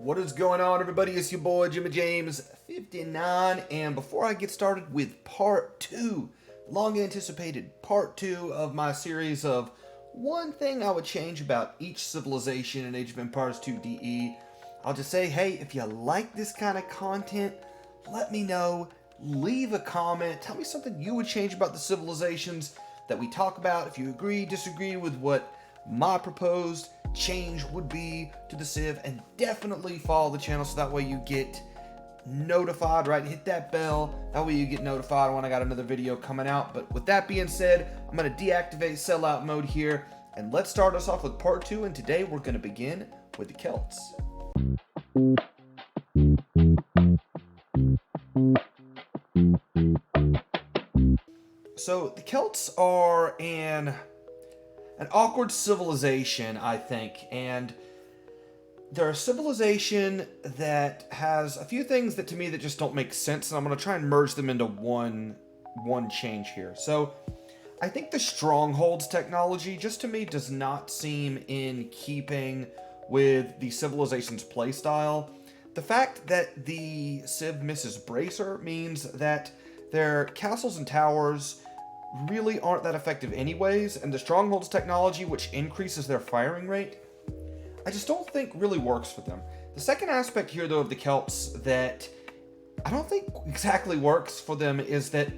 What is going on, everybody? It's your boy Jimmy James 59, and before I get started with part 2, long anticipated part 2 of my series of one thing I would change about each civilization in Age of Empires 2 DE, I'll just say, hey, if you like this kind of content, let me know, leave a comment, tell me something you would change about the civilizations that we talk about, if you agree, disagree with what my proposed change would be to the civ, and definitely follow the channel so that way you get notified, right? Hit that bell, that way you get notified when I got another video coming out. But with that being said, I'm going to deactivate sellout mode here, and let's start us off with part 2, and today we're going to begin with the Celts. So the Celts are an awkward civilization, I think, and they're a civilization that has a few things that to me that just don't make sense, and I'm going to try and merge them into one change here. So I think the strongholds technology just to me does not seem in keeping with the civilization's playstyle. The fact that the civ misses bracer means that their castles and towers really aren't that effective anyways, and the strongholds technology, which increases their firing rate, I just don't think really works for them. The second aspect here, though, of the Celts that I don't think exactly works for them is that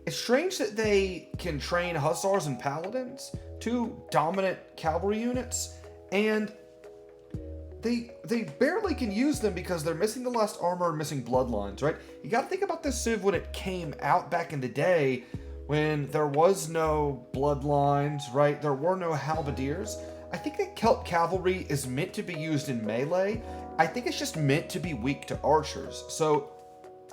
it's strange that they can train hussars and paladins, two dominant cavalry units, and they barely can use them because they're missing the last armor and missing bloodlines, right? You got to think about this civ when it came out back in the day, when there was no bloodlines, right? There were no halberdiers. I think that Celt cavalry is meant to be used in melee. I think it's just meant to be weak to archers. So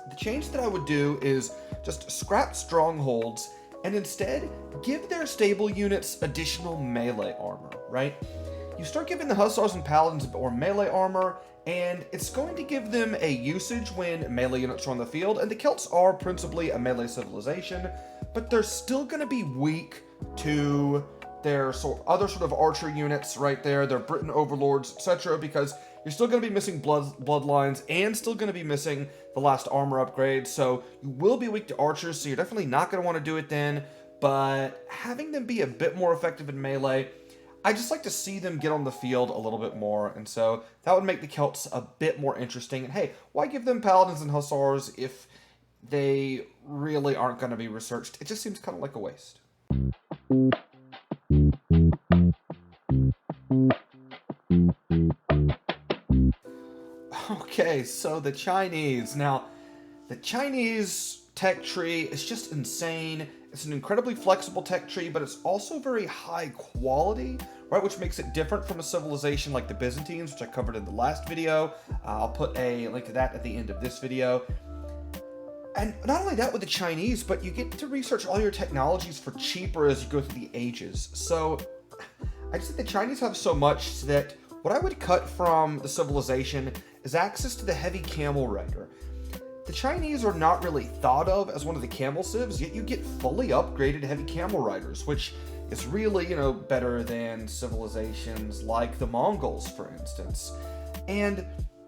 the change that I would do is just scrap strongholds and instead give their stable units additional melee armor, right? You start giving the hussars and paladins a bit more melee armor, and it's going to give them a usage when melee units are on the field, and the Celts are principally a melee civilization, but they're still going to be weak to their other sort of archer units right there, their Britain overlords, etc., because you're still going to be missing bloodlines and still going to be missing the last armor upgrade, so you will be weak to archers, so you're definitely not going to want to do it then, but having them be a bit more effective in melee, I just like to see them get on the field a little bit more, and so that would make the Celts a bit more interesting. And hey, why give them paladins and hussars if they really aren't going to be researched? It just seems kind of like a waste. Okay, so the Chinese. Now, the Chinese tech tree is just insane. It's an incredibly flexible tech tree, but it's also very high quality, right? Which makes it different from a civilization like the Byzantines, which I covered in the last video. I'll put a link to that at the end of this video. And not only that with the Chinese, but you get to research all your technologies for cheaper as you go through the ages. So I just think the Chinese have so much that what I would cut from the civilization is access to the heavy camel rider. The Chinese are not really thought of as one of the camel civs, yet you get fully upgraded heavy camel riders, which is really, better than civilizations like the Mongols, for instance. And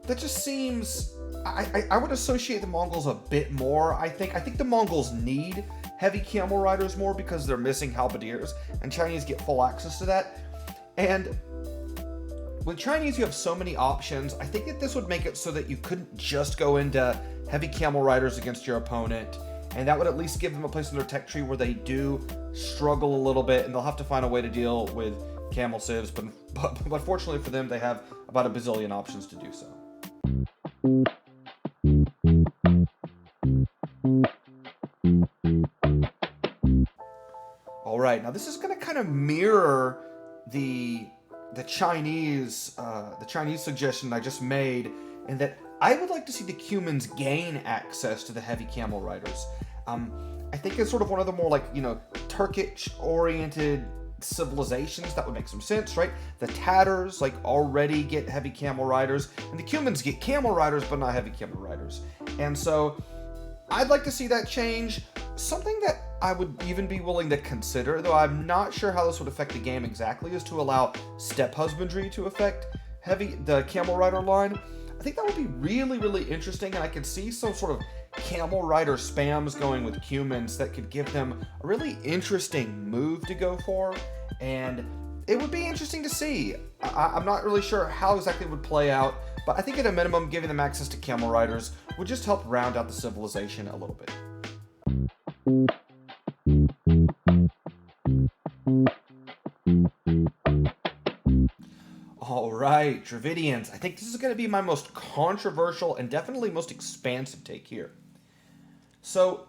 that just seems, I would associate the Mongols a bit more. I think the Mongols need heavy camel riders more because they're missing halberdiers, and Chinese get full access to that. And with Chinese, you have so many options. I think that this would make it so that you couldn't just go into heavy camel riders against your opponent, and that would at least give them a place in their tech tree where they do struggle a little bit, and they'll have to find a way to deal with camel civs, but fortunately for them, they have about a bazillion options to do so. All right, now this is going to kind of mirror the Chinese suggestion I just made, in that I would like to see the Cumans gain access to the heavy camel riders. I think it's sort of one of the more Turkish-oriented civilizations that would make some sense, right? The Tatars already get heavy camel riders, and the Cumans get camel riders, but not heavy camel riders. And so I'd like to see that change. Something that I would even be willing to consider, though I'm not sure how this would affect the game exactly, is to allow steppe husbandry to affect the camel rider line. I think that would be really, really interesting, and I could see some sort of camel rider spams going with cumans that could give them a really interesting move to go for, and it would be interesting to see. I'm not really sure how exactly it would play out, but I think at a minimum, giving them access to camel riders would just help round out the civilization a little bit. All right, Dravidians. I think this is going to be my most controversial and definitely most expansive take here. So,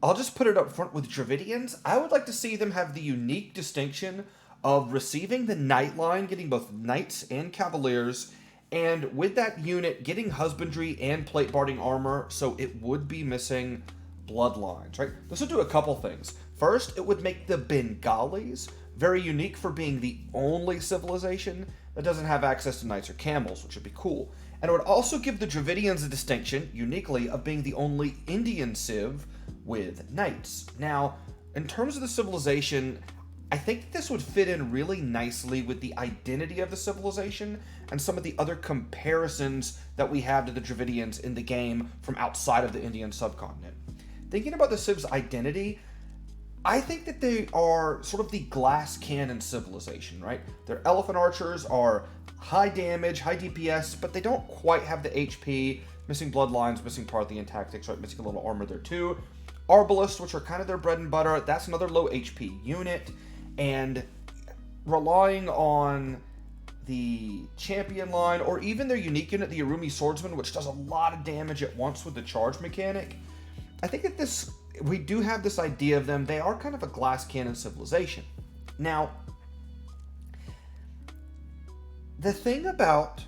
I'll just put it up front with Dravidians. I would like to see them have the unique distinction of receiving the knight line, getting both knights and cavaliers, and with that unit, getting husbandry and plate barding armor, so it would be missing bloodlines, right? This would do a couple things. First, it would make the Bengalis very unique for being the only civilization that doesn't have access to knights or camels, which would be cool. And it would also give the Dravidians a distinction, uniquely, of being the only Indian civ with knights. Now, in terms of the civilization, I think this would fit in really nicely with the identity of the civilization and some of the other comparisons that we have to the Dravidians in the game from outside of the Indian subcontinent. Thinking about the civs' identity, I think that they are sort of the glass cannon civilization, right? Their elephant archers are high damage, high DPS, but they don't quite have the HP, missing bloodlines, missing Parthian tactics, right? Missing a little armor there too. Arbalists, which are kind of their bread and butter, that's another low HP unit, and relying on the champion line, or even their unique unit, the Arumi Swordsman, which does a lot of damage at once with the charge mechanic. I think that we do have this idea of them. They are kind of a glass cannon civilization. Now, the thing about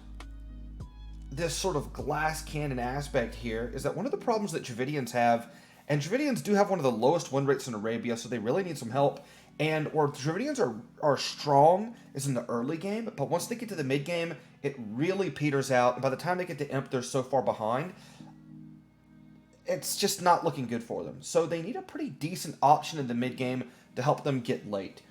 this sort of glass cannon aspect here is that one of the problems that Dravidians have, and Dravidians do have one of the lowest win rates in Arabia, so they really need some help. And where Dravidians are strong is in the early game, but once they get to the mid game, it really peters out. And by the time they get to Imp, they're so far behind, it's just not looking good for them. So they need a pretty decent option in the mid game to help them get late.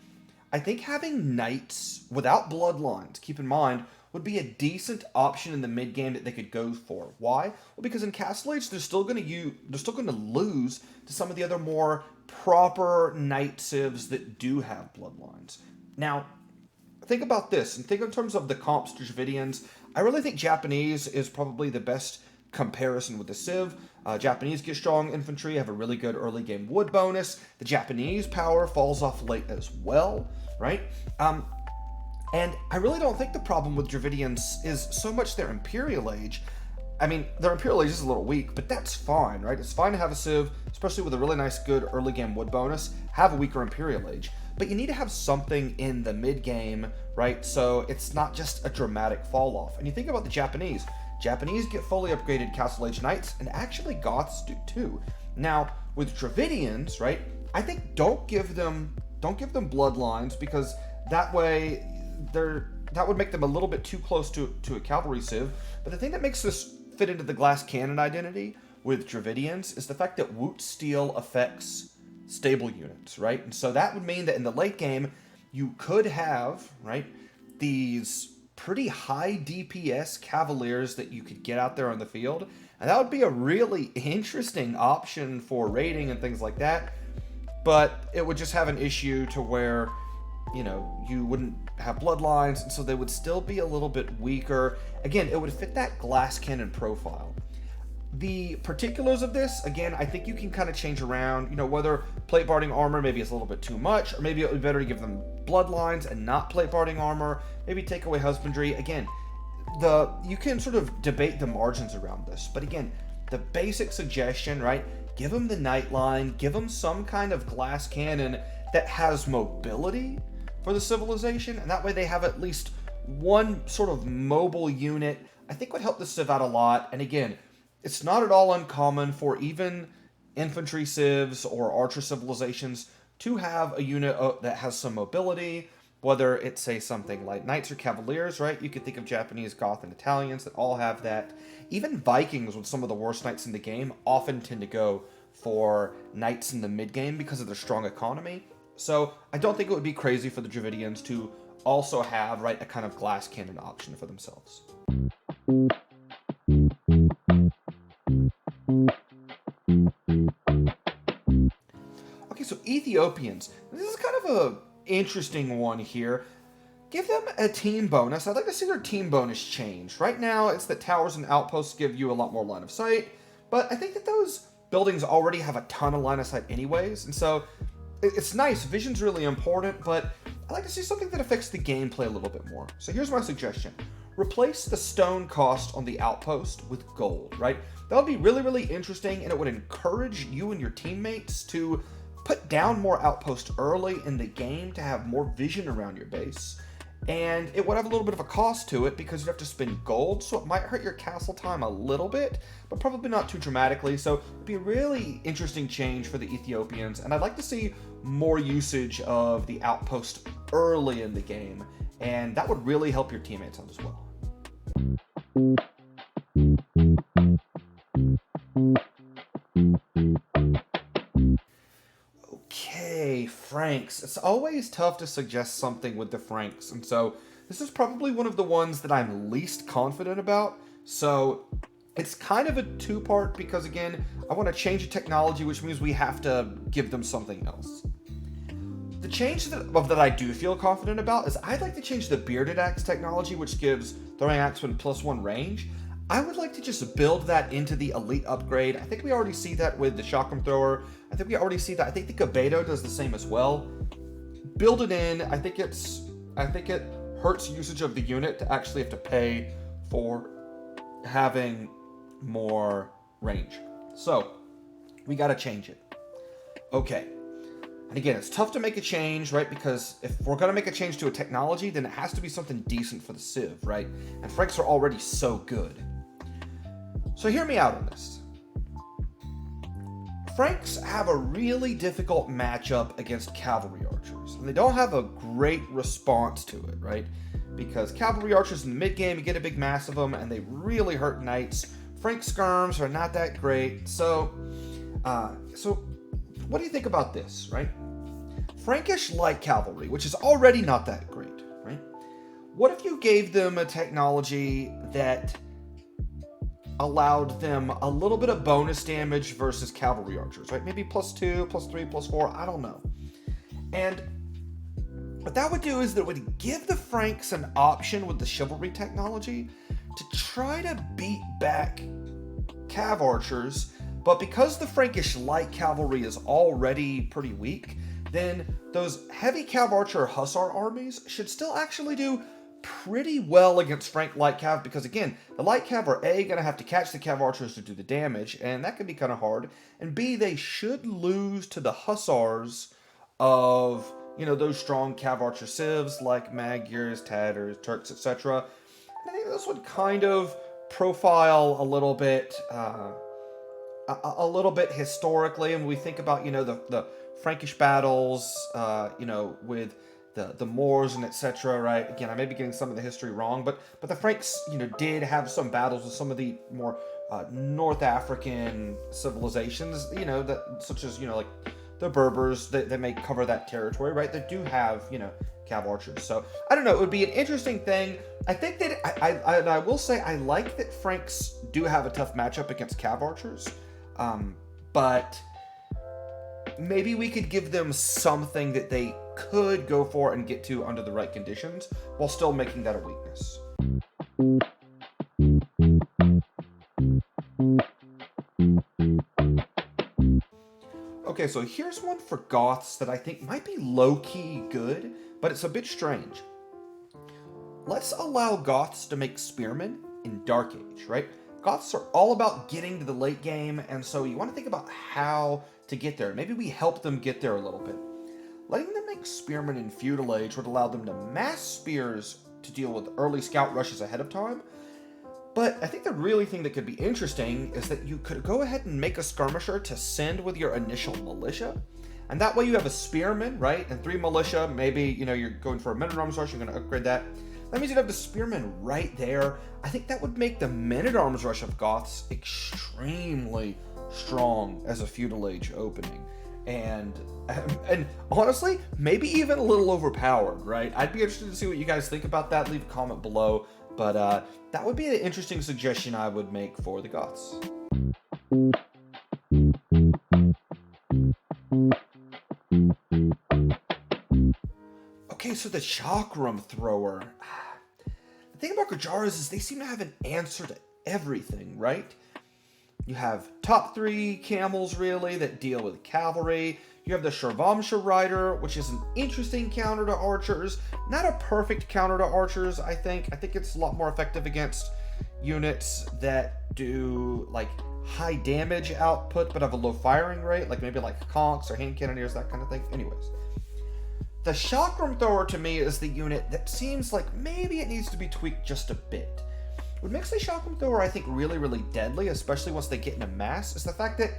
I think having knights without bloodlines, keep in mind, would be a decent option in the mid game that they could go for. Why? Well, because in Castle Age, they're still going to lose to some of the other more proper knight civs that do have bloodlines. Now, think about this, and think in terms of the comps to Dravidians. I really think Japanese is probably the best comparison with the civ. Japanese get strong infantry, have a really good early game wood bonus. The Japanese power falls off late as well, right? And I really don't think the problem with Dravidians is so much their Imperial Age. I mean, their Imperial Age is a little weak, but that's fine, right? It's fine to have a civ, especially with a really nice, good early game wood bonus, have a weaker Imperial Age. But you need to have something in the mid game, right? So it's not just a dramatic fall off. And you think about the Japanese. Japanese get fully upgraded Castle Age Knights, and actually Goths do too. Now, with Dravidians, right, I think don't give them bloodlines, because that way that would make them a little bit too close to a cavalry civ. But the thing that makes this fit into the glass cannon identity with Dravidians is the fact that Woot Steel affects stable units, right? And so that would mean that in the late game, you could have, right, these pretty high DPS cavaliers that you could get out there on the field. And that would be a really interesting option for raiding and things like that. But it would just have an issue to where, you know, you wouldn't have bloodlines, and so they would still be a little bit weaker. Again, it would fit that glass cannon profile. The particulars of this, again, I think you can kind of change around, you know, whether plate barding armor maybe is a little bit too much, or maybe it would be better to give them bloodlines and not plate barding armor, maybe take away husbandry. Again, you can sort of debate the margins around this, but again, the basic suggestion, right, give them the knight line, give them some kind of glass cannon that has mobility for the civilization, and that way they have at least one sort of mobile unit. I think would help the civ out a lot. And again, it's not at all uncommon for even infantry civs or archer civilizations to have a unit that has some mobility, whether it's, say, something like knights or cavaliers, right? You could think of Japanese, Goth, and Italians that all have that. Even Vikings, with some of the worst knights in the game, often tend to go for knights in the mid-game because of their strong economy. So I don't think it would be crazy for the Dravidians to also have, right, a kind of glass cannon option for themselves. Ethiopians. This is kind of a interesting one here. Give them a team bonus. I'd like to see their team bonus change. Right now, it's that towers and outposts give you a lot more line of sight, but I think that those buildings already have a ton of line of sight anyways, and so it's nice. Vision's really important, but I'd like to see something that affects the gameplay a little bit more. So here's my suggestion. Replace the stone cost on the outpost with gold, right? That would be really, really interesting, and it would encourage you and your teammates to put down more outposts early in the game to have more vision around your base. And it would have a little bit of a cost to it because you have to spend gold, so it might hurt your castle time a little bit, but probably not too dramatically. So it'd be a really interesting change for the Ethiopians, and I'd like to see more usage of the outpost early in the game, and that would really help your teammates out as well. Okay, Franks. It's always tough to suggest something with the Franks, and so this is probably one of the ones that I'm least confident about. So it's kind of a two-part because, again, I want to change the technology, which means we have to give them something else. The change that I do feel confident about is I'd like to change the bearded axe technology, which gives throwing axeman +1 range. I would like to just build that into the elite upgrade. I think we already see that with the chakram thrower. I think we already see that. I think the Gabedo does the same as well. Build it in. I think it hurts usage of the unit to actually have to pay for having more range. So we got to change it. Okay. And again, it's tough to make a change, right? Because if we're going to make a change to a technology, then it has to be something decent for the civ, right? And Franks are already so good. So hear me out on this. Franks have a really difficult matchup against cavalry archers, and they don't have a great response to it, right? Because cavalry archers in the mid-game, you get a big mass of them, and they really hurt knights. Frank skirms are not that great, so what do you think about this, right? Frankish light cavalry, which is already not that great, right? What if you gave them a technology that allowed them a little bit of bonus damage versus cavalry archers, right? Maybe +2, +3, +4, I don't know. And what that would do is that it would give the Franks an option with the chivalry technology to try to beat back cav archers. But because the Frankish light cavalry is already pretty weak, then those heavy cav archer hussar armies should still actually do pretty well against Frank light cav, because again, the light cav are A, going to have to catch the cav archers to do the damage, and that can be kind of hard, and B, they should lose to the hussars of, you know, those strong cav archer civs like Magyars, Tatars, Turks, etc. I think this would kind of profile a little bit historically, and when we think about, you know, the Frankish battles, you know, with the Moors and etc., right? Again, I may be getting some of the history wrong, but the Franks, you know, did have some battles with some of the more North African civilizations, you know, that such as, you know, like the Berbers, they may cover that territory, right? They do have, you know, cav archers. So I don't know, it would be an interesting thing. I think that I will say I like that Franks do have a tough matchup against cav archers. But maybe we could give them something that they could go for and get to under the right conditions while still making that a weakness. Okay, so here's one for Goths that I think might be low-key good, but it's a bit strange. Let's allow Goths to make spearmen in Dark Age, right? Goths are all about getting to the late game, and so you want to think about how to get there. Maybe we help them get there a little bit. Letting them make spearmen in Feudal Age would allow them to mass spears to deal with early scout rushes ahead of time. But I think the really thing that could be interesting is that you could go ahead and make a skirmisher to send with your initial militia. And that way you have a spearman, right? And 3 militia, maybe, you know, you're going for a men-at-arms rush, you're going to upgrade that. That means you'd have the spearmen right there. I think that would make the men-at-arms rush of Goths extremely strong as a Feudal Age opening. And honestly, maybe even a little overpowered, right? I'd be interested to see what you guys think about that. Leave a comment below. But that would be an interesting suggestion I would make for the Goths. Okay, so the chakram thrower. The thing about Gurjaras is they seem to have an answer to everything, right? You have top 3 camels, really, that deal with cavalry. You have the Sharvamsha rider, which is an interesting counter to archers. Not a perfect counter to archers, I think. I think it's a lot more effective against units that do, like, high damage output, but have a low firing rate, like maybe like conks or hand cannoneers, that kind of thing. Anyways. The chakram thrower, to me, is the unit that seems like maybe it needs to be tweaked just a bit. What makes the chakram thrower, I think, really, really deadly, especially once they get in a mass, is the fact that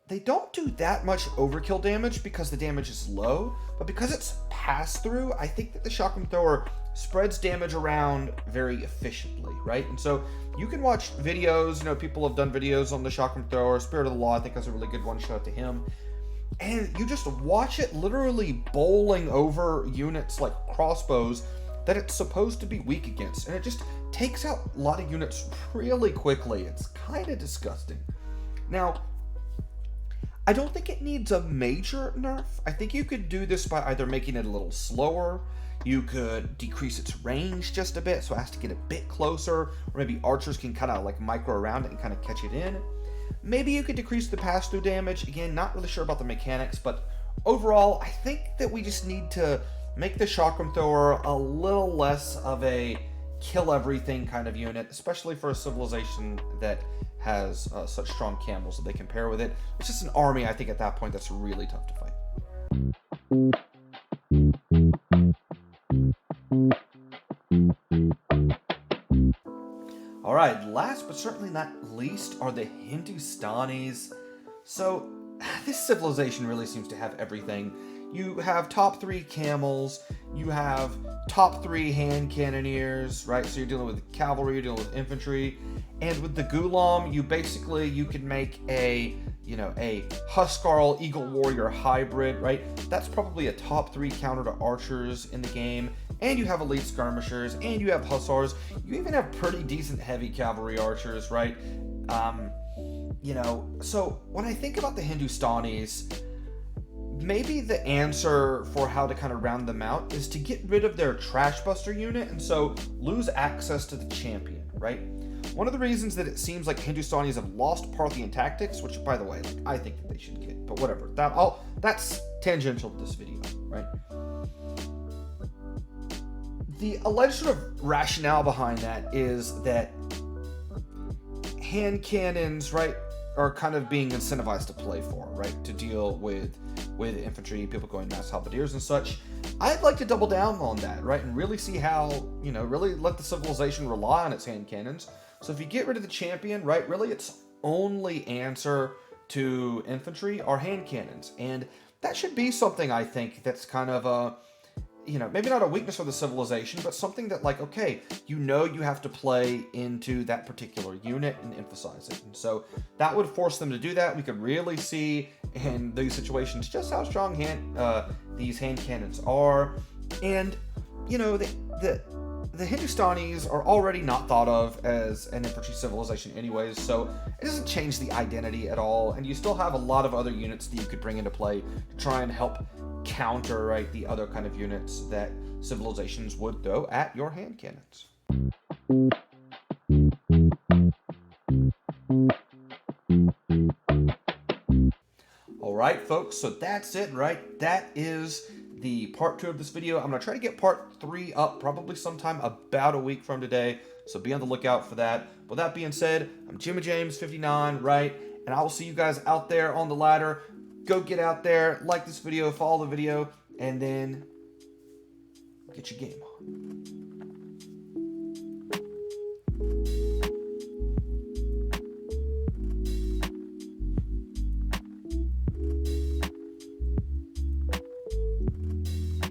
they don't do that much overkill damage because the damage is low, but because it's pass-through, I think that the chakram thrower spreads damage around very efficiently, right? And so you can watch videos, people have done videos on the chakram thrower. Spirit of the Law, I think, has a really good one. Shout out to him. And you just watch it literally bowling over units like crossbows that it's supposed to be weak against. And it just takes out a lot of units really quickly. It's kind of disgusting. Now, I don't think it needs a major nerf. I think you could do this by either making it a little slower. You could decrease its range just a bit so it has to get a bit closer. Or maybe archers can kind of like micro around it and kind of catch it in. Maybe you could decrease the pass-through damage. Again, not really sure about the mechanics, but overall, I think that we just need to make the chakram thrower a little less of a kill everything kind of unit, especially for a civilization that has such strong camels that they can pair with it. It's just an army, I think, at that point that's really tough to fight. Alright, last but certainly not least are the Hindustanis. So, this civilization really seems to have everything. You have top 3 camels, you have top 3 hand cannoneers, right? So you're dealing with cavalry, you're dealing with infantry, and with the Gulam, you can make a Huskarl Eagle Warrior hybrid, right? That's probably a top 3 counter to archers in the game. And you have elite skirmishers, and you have hussars. You even have pretty decent heavy cavalry archers, right? So when I think about the Hindustanis, maybe the answer for how to kind of round them out is to get rid of their trash buster unit, and so lose access to the champion, right? One of the reasons that it seems like Hindustanis have lost Parthian tactics, which, by the way, I think that they should get, but whatever. That's tangential to this video, right? The alleged sort of rationale behind that is that hand cannons, right, are kind of being incentivized to play for, right, to deal with infantry, people going mass halberdiers and such. I'd like to double down on that, right, and really see how, really let the civilization rely on its hand cannons. So if you get rid of the champion, right, really its only answer to infantry are hand cannons. And that should be something, I think, that's kind of a, maybe not a weakness for the civilization, but something that, like, okay, you have to play into that particular unit and emphasize it. And so that would force them to do that. We could really see in these situations just how strong these hand cannons are. And, the Hindustanis are already not thought of as an infantry civilization anyways, so it doesn't change the identity at all. And you still have a lot of other units that you could bring into play to try and help counter, right, the other kind of units that civilizations would throw at your hand cannons. Alright folks, so that's it, right? That is the part 2 of this video. I'm going to try to get part 3 up probably sometime about a week from today, so be on the lookout for that. With that being said, I'm Jimmy James 59, right? And I will see you guys out there on the ladder. Go get out there, like this video, follow the video, and then get your game on.